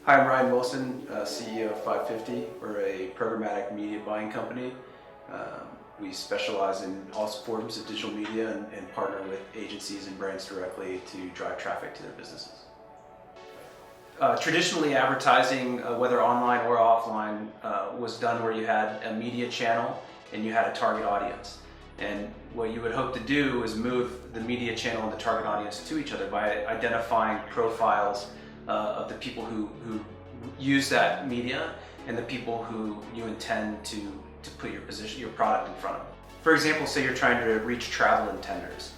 Hi, I'm Ryan Wilson, CEO of 550. We're a programmatic media buying company. We specialize in all forms of digital media and partner with agencies and brands directly to drive traffic to their businesses. Traditionally, advertising, whether online or offline, was done where you had a media channel and you had a target audience. And what you would hope to do is move the media channel and the target audience to each other by identifying profiles of the people who use that media and the people who you intend to put your product in front of. For example, say you're trying to reach travel intenders.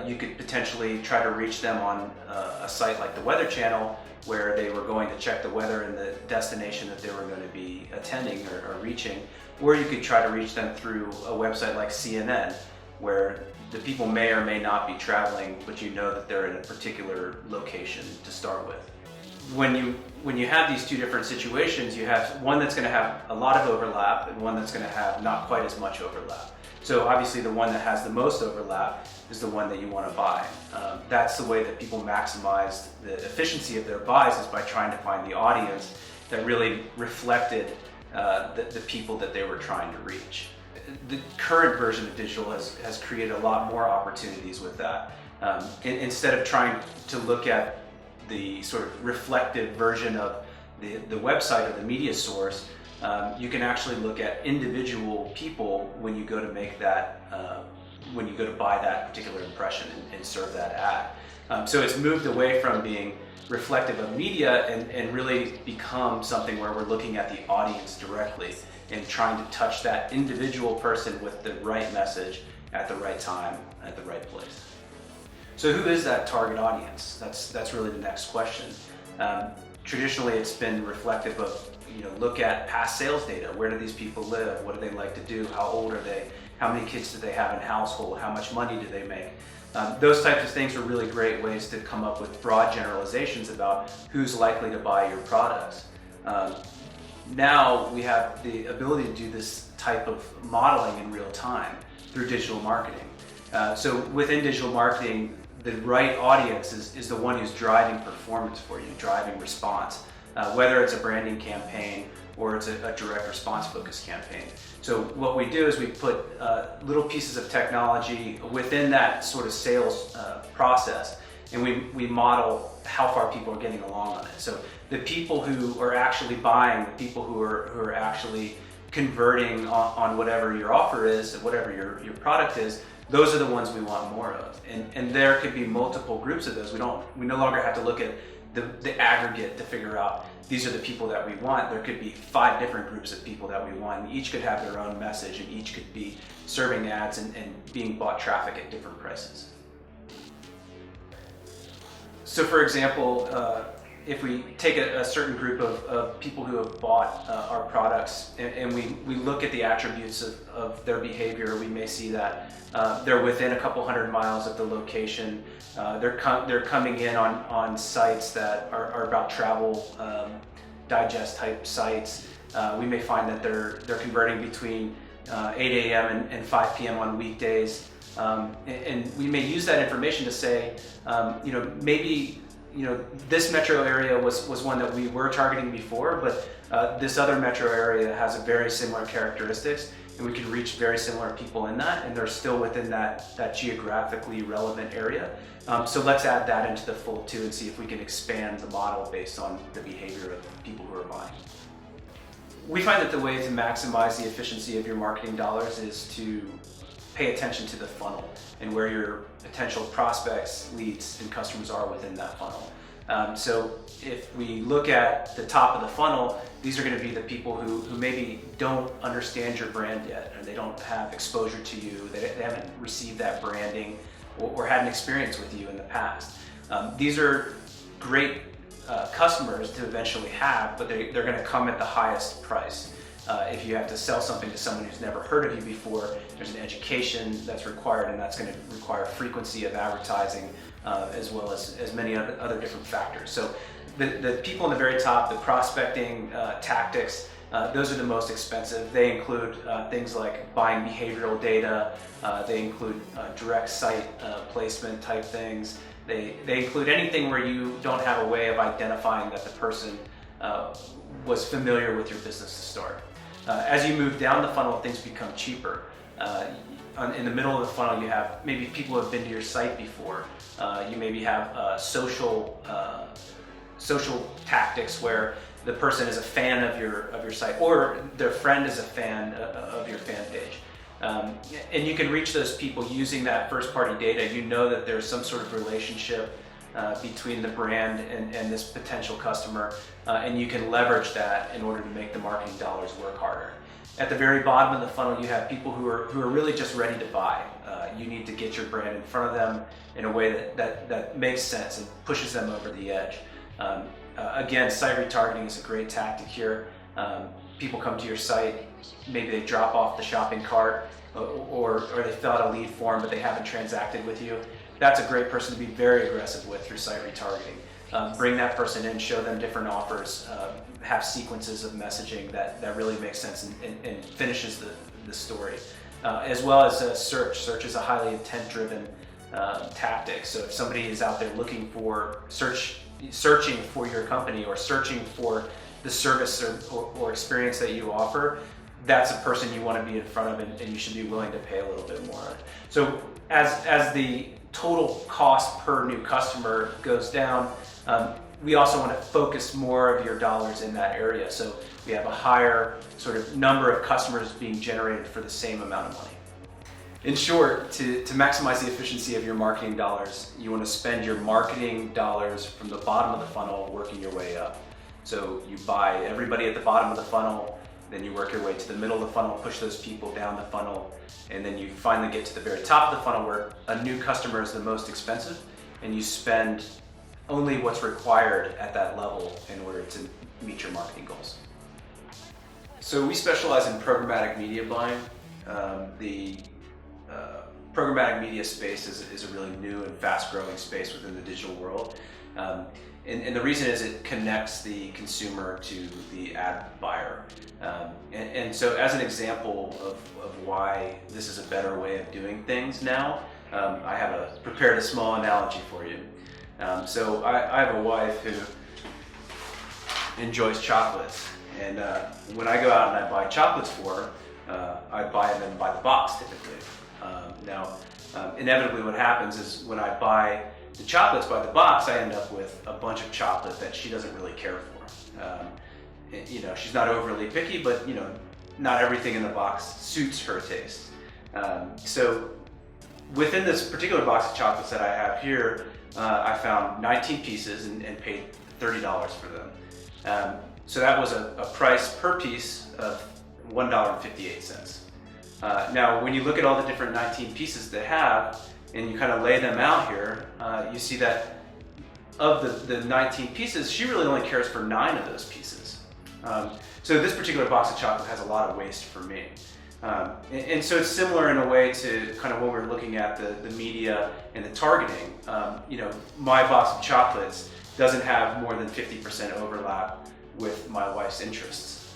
You could potentially try to reach them on a site like the Weather Channel, where they were going to check the weather in the destination that they were going to be attending or reaching. Or you could try to reach them through a website like CNN, where the people may or may not be traveling, but you know that they're in a particular location to start with. When you have these two different situations, you have one that's going to have a lot of overlap and one that's going to have not quite as much overlap. So obviously the one that has the most overlap is the one that you want to buy. That's the way that people maximize the efficiency of their buys, is by trying to find the audience that really reflected the people that they were trying to reach. The current version of digital has created a lot more opportunities with that. Instead of trying to look at the sort of reflective version of the website or the media source, you can actually look at individual people when you go to make that, when you go to buy that particular impression and serve that ad. So it's moved away from being reflective of media and really become something where we're looking at the audience directly and trying to touch that individual person with the right message at the right time, at the right place. So who is that target audience? That's really the next question. Traditionally, it's been reflective of, look at past sales data. Where do these people live? What do they like to do? How old are they? How many kids do they have in household? How much money do they make? Those types of things are really great ways to come up with broad generalizations about who's likely to buy your products. Now we have the ability to do this type of modeling in real time through digital marketing. So within digital marketing, the right audience is the one who's driving performance for you, driving response, whether it's a branding campaign or it's a direct response focused campaign. So what we do is we put little pieces of technology within that sort of sales process, and we model how far people are getting along on it. So the people who are actually buying, the people who are actually converting on whatever your offer is, whatever your product is, those are the ones we want more of. And there could be multiple groups of those. We no longer have to look at the aggregate to figure out these are the people that we want. There could be 5 different groups of people that we want. And each could have their own message, and each could be serving ads and being bought traffic at different prices. So for example, if we take a certain group of people who have bought our products and we look at the attributes of their behavior, we may see that they're within a couple hundred miles of the location. They're coming in on sites that are about travel digest type sites. We may find that they're converting between 8 a.m. and 5 p.m. on weekdays. And we may use that information to say, maybe this metro area was one that we were targeting before, but this other metro area has a very similar characteristics, and we can reach very similar people in that, and they're still within that geographically relevant area. So let's add that into the fold too and see if we can expand the model based on the behavior of people who are buying. We find that the way to maximize the efficiency of your marketing dollars is to pay attention to the funnel and where your potential prospects, leads, and customers are within that funnel. So if we look at the top of the funnel, these are going to be the people who maybe don't understand your brand yet, or they don't have exposure to you, they haven't received that branding or had an experience with you in the past. These are great customers to eventually have, but they're going to come at the highest price. If you have to sell something to someone who's never heard of you before, there's an education that's required, and that's going to require frequency of advertising, as well as many other different factors. So the people in the very top, the prospecting tactics, those are the most expensive. They include things like buying behavioral data. They include direct site placement type things. They include anything where you don't have a way of identifying that the person was familiar with your business to start. As you move down the funnel, things become cheaper. In the middle of the funnel, you have maybe people who have been to your site before. You maybe have social tactics where the person is a fan of your site, or their friend is a fan of your fan page. And you can reach those people using that first-party data. You know that there's some sort of relationship between the brand and this potential customer, and you can leverage that in order to make the marketing dollars work harder. At the very bottom of the funnel, you have people who are really just ready to buy. You need to get your brand in front of them in a way that makes sense and pushes them over the edge. Again, site retargeting is a great tactic here. People come to your site, maybe they drop off the shopping cart, or they fill out a lead form but they haven't transacted with you. That's a great person to be very aggressive with through site retargeting. Bring that person in, show them different offers, have sequences of messaging that really makes sense and finishes the story. As well as search. Search is a highly intent-driven tactic. So if somebody is out there looking for searching for your company or searching for the service or experience that you offer, that's a person you want to be in front of, and you should be willing to pay a little bit more. So as the total cost per new customer goes down, we also want to focus more of your dollars in that area. So we have a higher sort of number of customers being generated for the same amount of money. In short, to maximize the efficiency of your marketing dollars, you want to spend your marketing dollars from the bottom of the funnel, working your way up. So you buy everybody at the bottom of the funnel, then you work your way to the middle of the funnel, push those people down the funnel, and then you finally get to the very top of the funnel where a new customer is the most expensive, and you spend only what's required at that level in order to meet your marketing goals. So we specialize in programmatic media buying. The programmatic media space is a really new and fast-growing space within the digital world. And the reason is it connects the consumer to the ad buyer. And so as an example of why this is a better way of doing things now, I have prepared a small analogy for you. So I have a wife who enjoys chocolates, and when I go out and I buy chocolates for her, I buy them by the box typically. Inevitably what happens is when I buy the chocolates by the box, I end up with a bunch of chocolate that she doesn't really care for. She's not overly picky, but not everything in the box suits her taste. So within this particular box of chocolates that I have here, I found 19 pieces and paid $30 for them. So that was a price per piece of $1.58. Now, when you look at all the different 19 pieces they have, and you kind of lay them out here, you see that of the 19 pieces, she really only cares for 9 of those pieces. So this particular box of chocolate has a lot of waste for me. And so it's similar in a way to kind of when we're looking at the media and the targeting. My box of chocolates doesn't have more than 50% overlap with my wife's interests.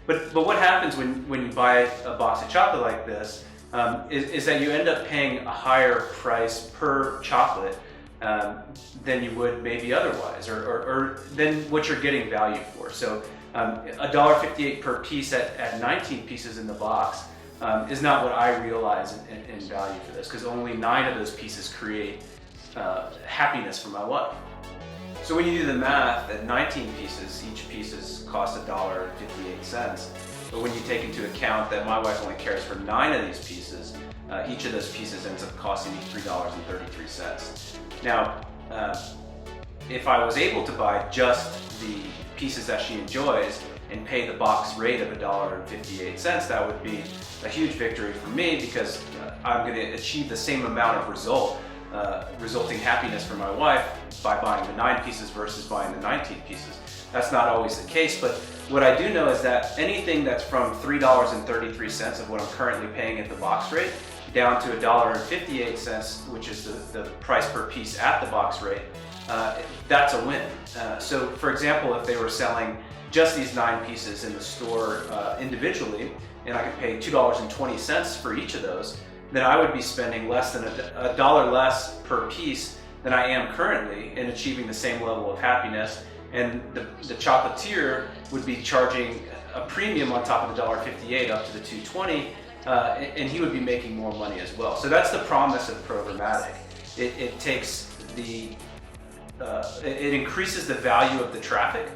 But what happens when you buy a box of chocolate like this is that you end up paying a higher price per chocolate than you would maybe otherwise, or than what you're getting value for. So $1.58 per piece at 19 pieces in the box is not what I realize in value for this, because only 9 of those pieces create happiness for my wife. So when you do the math, at 19 pieces, each piece costs $1.58. But when you take into account that my wife only cares for 9 of these pieces, each of those pieces ends up costing me $3.33. Now, if I was able to buy just the pieces that she enjoys and pay the box rate of $1.58, that would be a huge victory for me, because I'm going to achieve the same amount of resulting happiness for my wife by buying the 9 pieces versus buying the 19 pieces. That's not always the case, but what I do know is that anything that's from $3.33 of what I'm currently paying at the box rate down to $1.58, which is the price per piece at the box rate, that's a win. So for example, if they were selling just these 9 pieces in the store individually, and I could pay $2.20 for each of those, then I would be spending less than $1 less per piece than I am currently, and achieving the same level of happiness and the chocolatier would be charging a premium on top of the $1.58 up to the $2.20, and he would be making more money as well. So that's the promise of programmatic. It takes it increases the value of the traffic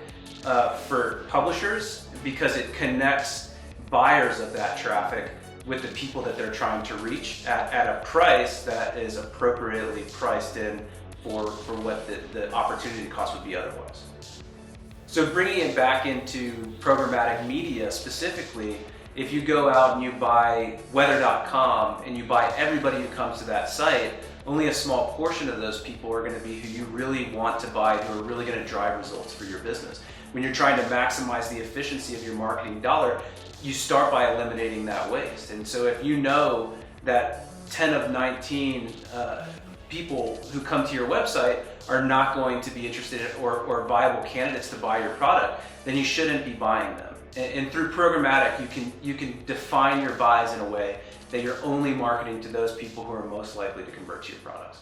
for publishers because it connects buyers of that traffic with the people that they're trying to reach at a price that is appropriately priced in for what the opportunity cost would be otherwise. So bringing it back into programmatic media specifically, if you go out and you buy weather.com and you buy everybody who comes to that site, only a small portion of those people are going to be who you really want to buy, who are really going to drive results for your business. When you're trying to maximize the efficiency of your marketing dollar, you start by eliminating that waste. And so if you know that 10 of 19 people who come to your website are not going to be interested in, or viable candidates to buy your product, then you shouldn't be buying them. And through programmatic, you can define your buys in a way that you're only marketing to those people who are most likely to convert to your products.